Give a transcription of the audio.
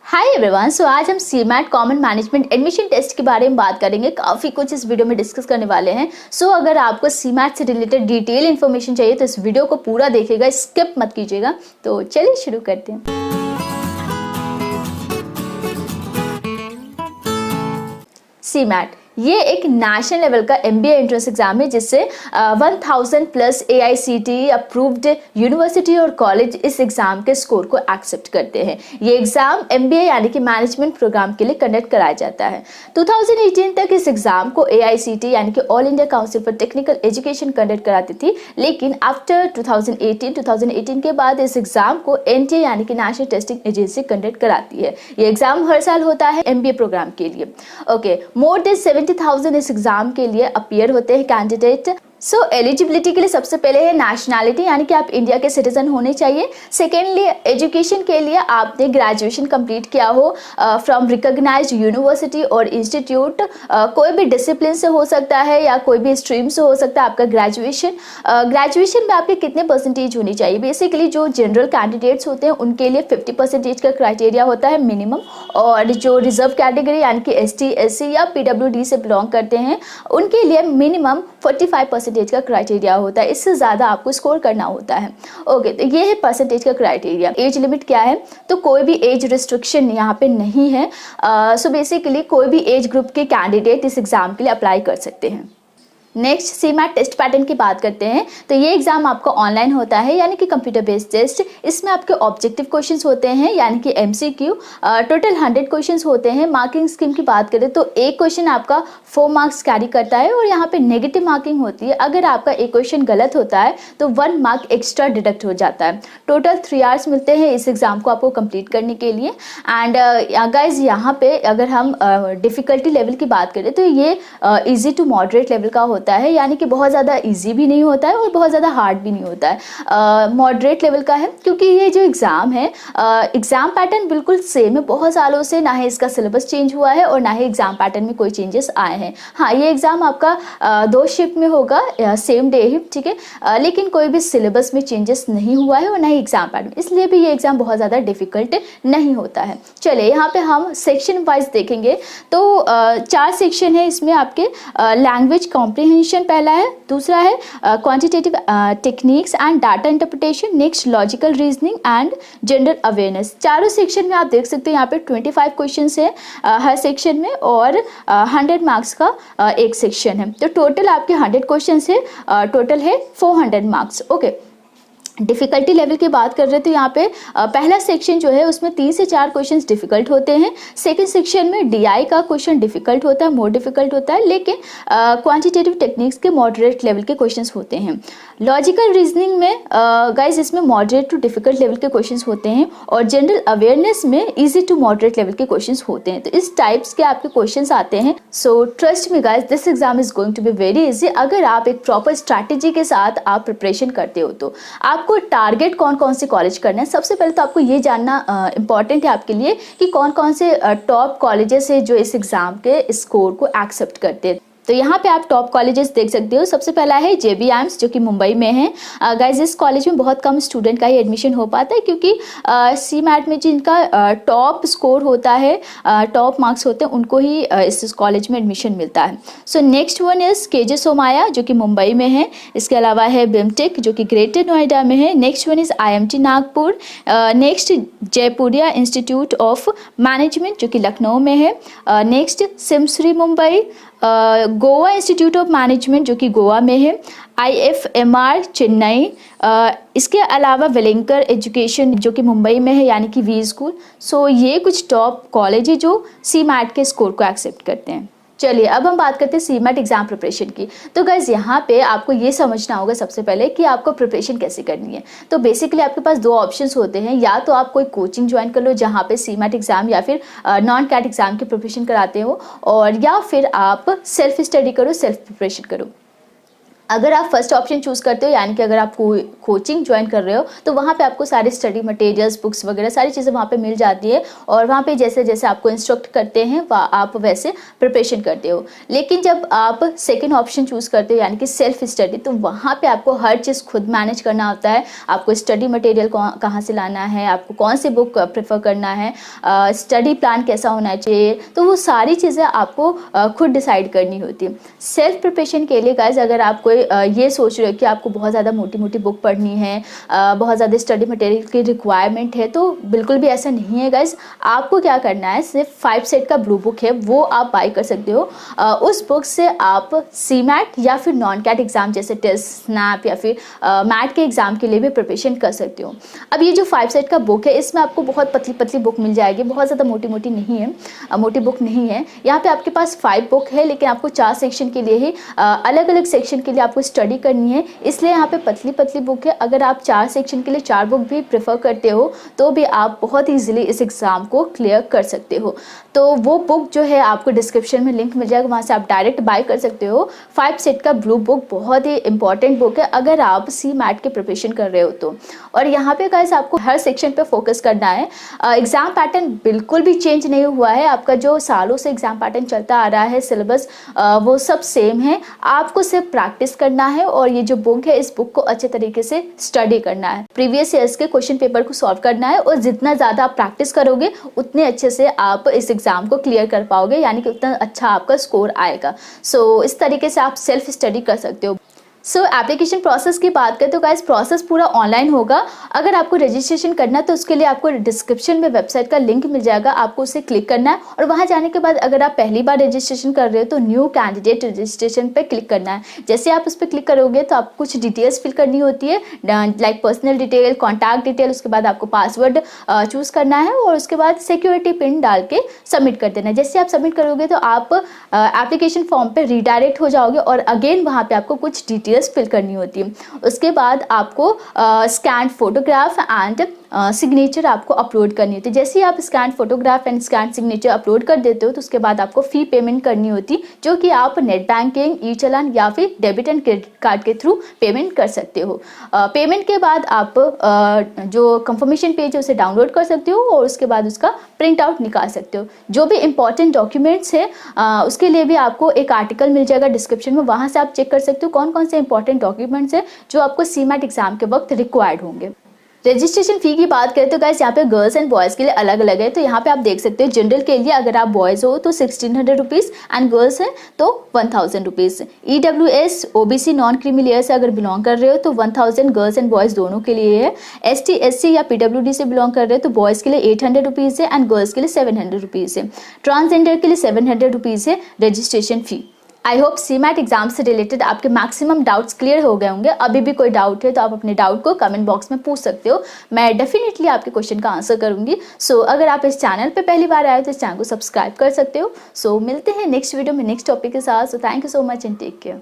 Hi everyone, so आज हम CMAT common management admission test के बारे में बात करेंगे। काफ़ी कुछ इस वीडियो में डिस्कस करने वाले हैं। सो अगर आपको सीमैट से रिलेटेड डिटेल इन्फॉर्मेशन चाहिए तो इस वीडियो को पूरा देखिएगा, स्किप मत कीजिएगा। तो चलिए शुरू करते हैं। सीमैट ये एक नेशनल लेवल का MBA एंट्रेंस एग्जाम है जिससे 1000 प्लस AICTE अप्रूव्ड यूनिवर्सिटी और कॉलेज इस एग्जाम के स्कोर को एक्सेप्ट करते हैं। ये एग्जाम MBA यानी कि मैनेजमेंट प्रोग्राम के लिए कंडक्ट कराया जाता है। 2018 तक इस एग्जाम को AICTE यानी कि all India council for technical education conduct कराती थी, लेकिन आफ्टर 2018 के बाद इस एग्जाम को NTA यानी कि नेशनल टेस्टिंग एजेंसी कंडक्ट कराती है। ये एग्जाम हर साल होता है MBA प्रोग्राम के लिए। ओके, मोर देन 70,000 इस एग्जाम के लिए अपीयर होते हैं कैंडिडेट। सो एलिजिबिलिटी के लिए सबसे पहले है नेशनैलिटी, यानी कि आप इंडिया के सिटीजन होने चाहिए। सेकेंडली एजुकेशन के लिए आपने ग्रेजुएशन कंप्लीट किया हो फ्रॉम रिकॉग्नाइज्ड यूनिवर्सिटी और इंस्टीट्यूट। कोई भी डिसिप्लिन से हो सकता है या कोई भी स्ट्रीम से हो सकता है आपका ग्रेजुएशन में आपके कितने परसेंटेज होनी चाहिए। बेसिकली जो जनरल कैंडिडेट्स होते हैं उनके लिए 50% का क्राइटेरिया होता है मिनिमम, और जो रिजर्व कैटेगरी यानी कि ST SC या PWD से बिलोंग करते हैं उनके लिए मिनिमम 45% का क्राइटेरिया होता है। इससे ज़्यादा आपको स्कोर करना होता है। ओके, तो ये है परसेंटेज का क्राइटेरिया। एज लिमिट क्या है, तो कोई भी एज रिस्ट्रिक्शन यहाँ पे नहीं है। सो बेसिकली कोई भी एज ग्रुप के कैंडिडेट इस एग्ज़ाम के लिए अप्लाई कर सकते हैं। नेक्स्ट सीमैट टेस्ट पैटर्न की बात करते हैं। तो ये एग्जाम आपका ऑनलाइन होता है यानी कि कंप्यूटर बेस्ड टेस्ट। इसमें आपके ऑब्जेक्टिव क्वेश्चंस होते हैं यानी कि MCQ। टोटल 100 क्वेश्चंस होते हैं। मार्किंग स्कीम की बात करें तो एक क्वेश्चन आपका 4 मार्क्स कैरी करता है और यहाँ पे नेगेटिव मार्किंग होती है। अगर आपका एक क्वेश्चन गलत होता है तो 1 मार्क एक्स्ट्रा डिडक्ट हो जाता है। टोटल 3 आवर्स मिलते हैं इस एग्जाम को आपको कंप्लीट करने के लिए। एंड गाइज यहाँ पे अगर हम डिफ़िकल्टी लेवल की बात करें तो ये ईजी टू मॉडरेट लेवल का होता है, यानी कि बहुत ज़्यादा इजी भी नहीं होता है और बहुत ज़्यादा हार्ड भी नहीं होता है। मॉडरेट लेवल का है क्योंकि ये जो एग्ज़ाम है एग्ज़ाम पैटर्न बिल्कुल सेम है। बहुत सालों से ना ही इसका सिलेबस चेंज हुआ है और ना ही एग्ज़ाम पैटर्न में कोई चेंजेस आए हैं। हाँ, ये एग्ज़ाम आपका 2 शिफ्ट में होगा, सेम डे ही, ठीक है, लेकिन कोई भी सिलेबस में चेंजेस नहीं हुआ है और ना ही एग्ज़ाम पैटर्न, इसलिए भी ये एग्ज़ाम बहुत ज़्यादा डिफिकल्ट नहीं होता है। चलिए यहाँ पे हम सेक्शन वाइज देखेंगे तो 4 सेक्शन है इसमें आपके। लैंग्वेज कॉम्प्रिहेंशन पहला है, दूसरा है quantitative techniques and data interpretation, next logical reasoning and general awareness. चारों सेक्शन में आप देख सकते हैं यहाँ पे 25 क्वेश्चंस है हर सेक्शन में और 100 मार्क्स का एक सेक्शन है। तो टोटल आपके 100 क्वेश्चंस है, टोटल है 400 मार्क्स। ओके, डिफ़िकल्टी लेवल की बात कर रहे थे यहाँ पे पहला सेक्शन जो है उसमें 3 से 4 क्वेश्चंस डिफ़िकल्ट होते हैं। सेकंड सेक्शन में DI का क्वेश्चन डिफ़िकल्ट होता है, मोर डिफ़िकल्ट होता है, लेकिन क्वांटिटेटिव टेक्निक्स के मॉडरेट लेवल के क्वेश्चंस होते हैं। लॉजिकल रीजनिंग में गाइज इसमें मॉडरेट टू डिफ़िकल्ट लेवल के क्वेश्चंस होते हैं और जनरल अवेयरनेस में ईजी टू मॉडरेट लेवल के क्वेश्चंस होते हैं। तो इस टाइप्स के आपके क्वेश्चंस आते हैं। So trust me guys, this exam is going to be very easy अगर आप एक प्रॉपर स्ट्रैटेजी के साथ आप प्रिपरेशन करते हो तो। आप आपको टारगेट कौन कौन से कॉलेज करना है, सबसे पहले तो आपको ये जानना इंपॉर्टेंट है आपके लिए कि कौन कौन से टॉप कॉलेजेस है जो इस एग्जाम के स्कोर को एक्सेप्ट करते हैं। तो यहाँ पे आप टॉप कॉलेजेस देख सकते हो। सबसे पहला है JB AIIMS जो कि मुंबई में है। गाइज इस कॉलेज में बहुत कम स्टूडेंट का ही एडमिशन हो पाता है क्योंकि CMAT में जिनका टॉप स्कोर होता है, टॉप मार्क्स होते हैं, उनको ही इस कॉलेज में एडमिशन मिलता है। So next one is KJ Somaiya जो कि मुंबई में है। इसके अलावा है BIMTech जो कि ग्रेटर नोएडा में है। Next one is IMT Nagpur. Next Jaipuria Institute of Management जो कि लखनऊ में है। Next SIMSREE Mumbai. Goa Institute of Management जो कि गोवा में है। IFMR चेन्नई। इसके अलावा वेलिंकर एजुकेशन जो कि मुंबई में है यानी कि V स्कूल। सो ये कुछ टॉप कॉलेज है जो CMAT के स्कोर को एक्सेप्ट करते हैं। चलिए अब हम बात करते हैं CMAT एग्जाम प्रिपरेशन की। तो गाइज यहाँ पे आपको ये समझना होगा सबसे पहले कि आपको प्रिपरेशन कैसे करनी है। तो बेसिकली आपके पास 2 ऑप्शंस होते हैं, या तो आप कोई कोचिंग ज्वाइन कर लो जहाँ पे CMAT एग्जाम या फिर नॉन कैट एग्जाम की प्रिपरेशन कराते हो, और या फिर आप सेल्फ स्टडी करो, सेल्फ प्रिपरेशन करो। अगर आप फर्स्ट ऑप्शन चूज़ करते हो, यानी कि अगर आप कोचिंग ज्वाइन कर रहे हो, तो वहाँ पे आपको सारे स्टडी मटेरियल्स, बुक्स वगैरह सारी चीज़ें वहाँ पे मिल जाती है और वहाँ पे जैसे जैसे आपको इंस्ट्रक्ट करते हैं आप वैसे प्रिपरेशन करते हो। लेकिन जब आप सेकेंड ऑप्शन चूज़ करते हो, यानी कि सेल्फ स्टडी, तो वहाँ पे आपको हर चीज़ खुद मैनेज करना होता है। आपको स्टडी मटेरियल कहाँ से लाना है, आपको कौन सी बुक प्रेफर करना है, स्टडी प्लान कैसा होना चाहिए, तो वो सारी चीज़ें आपको खुद डिसाइड करनी होती है। सेल्फ प्रिपरेशन के लिए गाइज, अगर आप कोई ये सोच रहे हो कि आपको बहुत ज़्यादा मोटी मोटी बुक पढ़नी है, बहुत ज़्यादा स्टडी मटेरियल की रिक्वायरमेंट है, तो बिल्कुल भी ऐसा नहीं है गाइज। आपको क्या करना है, सिर्फ 5 सेट का ब्लू बुक है, वो आप बाई कर सकते हो। उस बुक से आप सीमैट या फिर नॉन कैट एग्ज़ाम जैसे टेस्ट, स्नैप या फिर मैट के एग्ज़ाम के लिए भी प्रिपरेशन कर सकते हो। अब ये जो 5 सेट का बुक है, इसमें आपको बहुत पतली पतली बुक मिल जाएगी, बहुत ज़्यादा मोटी मोटी नहीं है, मोटी बुक नहीं है। यहाँ पे आपके पास 5 बुक है, लेकिन आपको 4 सेक्शन के लिए ही अलग अलग सेक्शन के लिए आपको स्टडी करनी है, इसलिए यहाँ पे पतली पतली बुक है। अगर आप 4 सेक्शन के लिए 4 बुक भी प्रेफर करते हो, तो भी आप बहुत ईजिली इस एग्ज़ाम को क्लियर कर सकते हो। तो वो बुक जो है आपको डिस्क्रिप्शन में लिंक मिल जाएगा, वहाँ से आप डायरेक्ट बाय कर सकते हो। 5 सेट का ब्लू बुक बहुत ही इंपॉर्टेंट बुक है अगर आप सी मैट की प्रिपरेशन कर रहे हो तो। और यहाँ पे गाइस आपको हर सेक्शन पे फोकस करना है। एग्ज़ाम पैटर्न बिल्कुल भी चेंज नहीं हुआ है, आपका जो सालों से एग्ज़ाम पैटर्न चलता आ रहा है, सिलेबस वो सब सेम है। आपको सिर्फ प्रैक्टिस करना है और ये जो बुक है, इस बुक को अच्छे तरीके से स्टडी करना है, प्रीवियस ईयर्स के क्वेश्चन पेपर को सॉल्व करना है, और जितना ज़्यादा आप प्रैक्टिस करोगे उतने अच्छे से आप इस एग्ज़ाम को क्लियर कर पाओगे, यानी कि उतना अच्छा आपका स्कोर आएगा। सो इस तरीके से आप सेल्फ स्टडी कर सकते हो। सो एप्लीकेशन प्रोसेस की बात करें तो गाइस, प्रोसेस पूरा ऑनलाइन होगा। अगर आपको रजिस्ट्रेशन करना है तो उसके लिए आपको डिस्क्रिप्शन में वेबसाइट का लिंक मिल जाएगा, आपको उसे क्लिक करना है और वहां जाने के बाद अगर आप पहली बार रजिस्ट्रेशन कर रहे हो तो न्यू कैंडिडेट रजिस्ट्रेशन पे क्लिक करना है। जैसे आप उस पर क्लिक करोगे तो आपको कुछ डिटेल्स फिल करनी होती है, like personal detail, contact detail, उसके बाद आपको पासवर्ड चूज़ करना है और उसके बाद सिक्योरिटी पिन डाल के सबमिट कर देना है। जैसे आप सबमिट करोगे तो आप एप्लीकेशन फॉर्म पे रीडायरेक्ट हो जाओगे और अगेन वहाँ पे आपको कुछ डिटेल्स फिल करनी होती है। उसके बाद आपको स्कैन फोटोग्राफ एंड सिग्नेचर आपको अपलोड करनी होती है। जैसे ही आप scan photograph and scan signature upload कर देते हो तो उसके बाद आपको फ़ी पेमेंट करनी होती है, जो कि आप नेट बैंकिंग, ई चालान या फिर डेबिट एंड क्रेडिट कार्ड के थ्रू पेमेंट कर सकते हो। पेमेंट के बाद आप जो कंफर्मेशन पेज है उसे डाउनलोड कर सकते हो और उसके बाद उसका प्रिंट आउट निकाल सकते हो। जो भी इंपॉर्टेंट डॉक्यूमेंट्स है उसके लिए भी आपको एक आर्टिकल मिल जाएगा डिस्क्रिप्शन में, वहाँ से आप चेक कर सकते हो कौन कौन से इंपॉर्टेंट डॉक्यूमेंट्स है जो आपको सीमैट एग्जाम के वक्त रिक्वायर्ड होंगे। रजिस्ट्रेशन फी की बात करें तो गाइस यहाँ पे गर्ल्स एंड बॉयज़ के लिए अलग अलग है। तो यहाँ पे आप देख सकते हो, जनरल के लिए अगर आप बॉयज़ हो तो 1600 रुपीज़ एंड गर्ल्स हैं तो 1000 rupees. EWS OBC non creamy layer से अगर बिलोंग कर रहे हो तो 1000 गर्ल्स एंड बॉयज़ दोनों के लिए है। ST SC या PWD से बिलोंग कर रहे हो तो बॉयज़ के लिए 800 रुपीज़ है एंड गर्ल्स के लिए 700 रुपीज़ है। ट्रांसजेंडर के लिए 700 रुपीज़ है registration fee. I hope CMAT exam से रिलेटेड आपके मैक्सिमम डाउट्स क्लियर हो गए होंगे। अभी भी कोई डाउट है तो आप अपने डाउट को कमेंट बॉक्स में पूछ सकते हो, मैं डेफिनेटली आपके क्वेश्चन का आंसर करूंगी। सो अगर आप इस चैनल पे पहली बार आए हो तो इस चैनल को सब्सक्राइब कर सकते हो। सो मिलते हैं नेक्स्ट वीडियो में नेक्स्ट टॉपिक के साथ। So thank you so much and take care.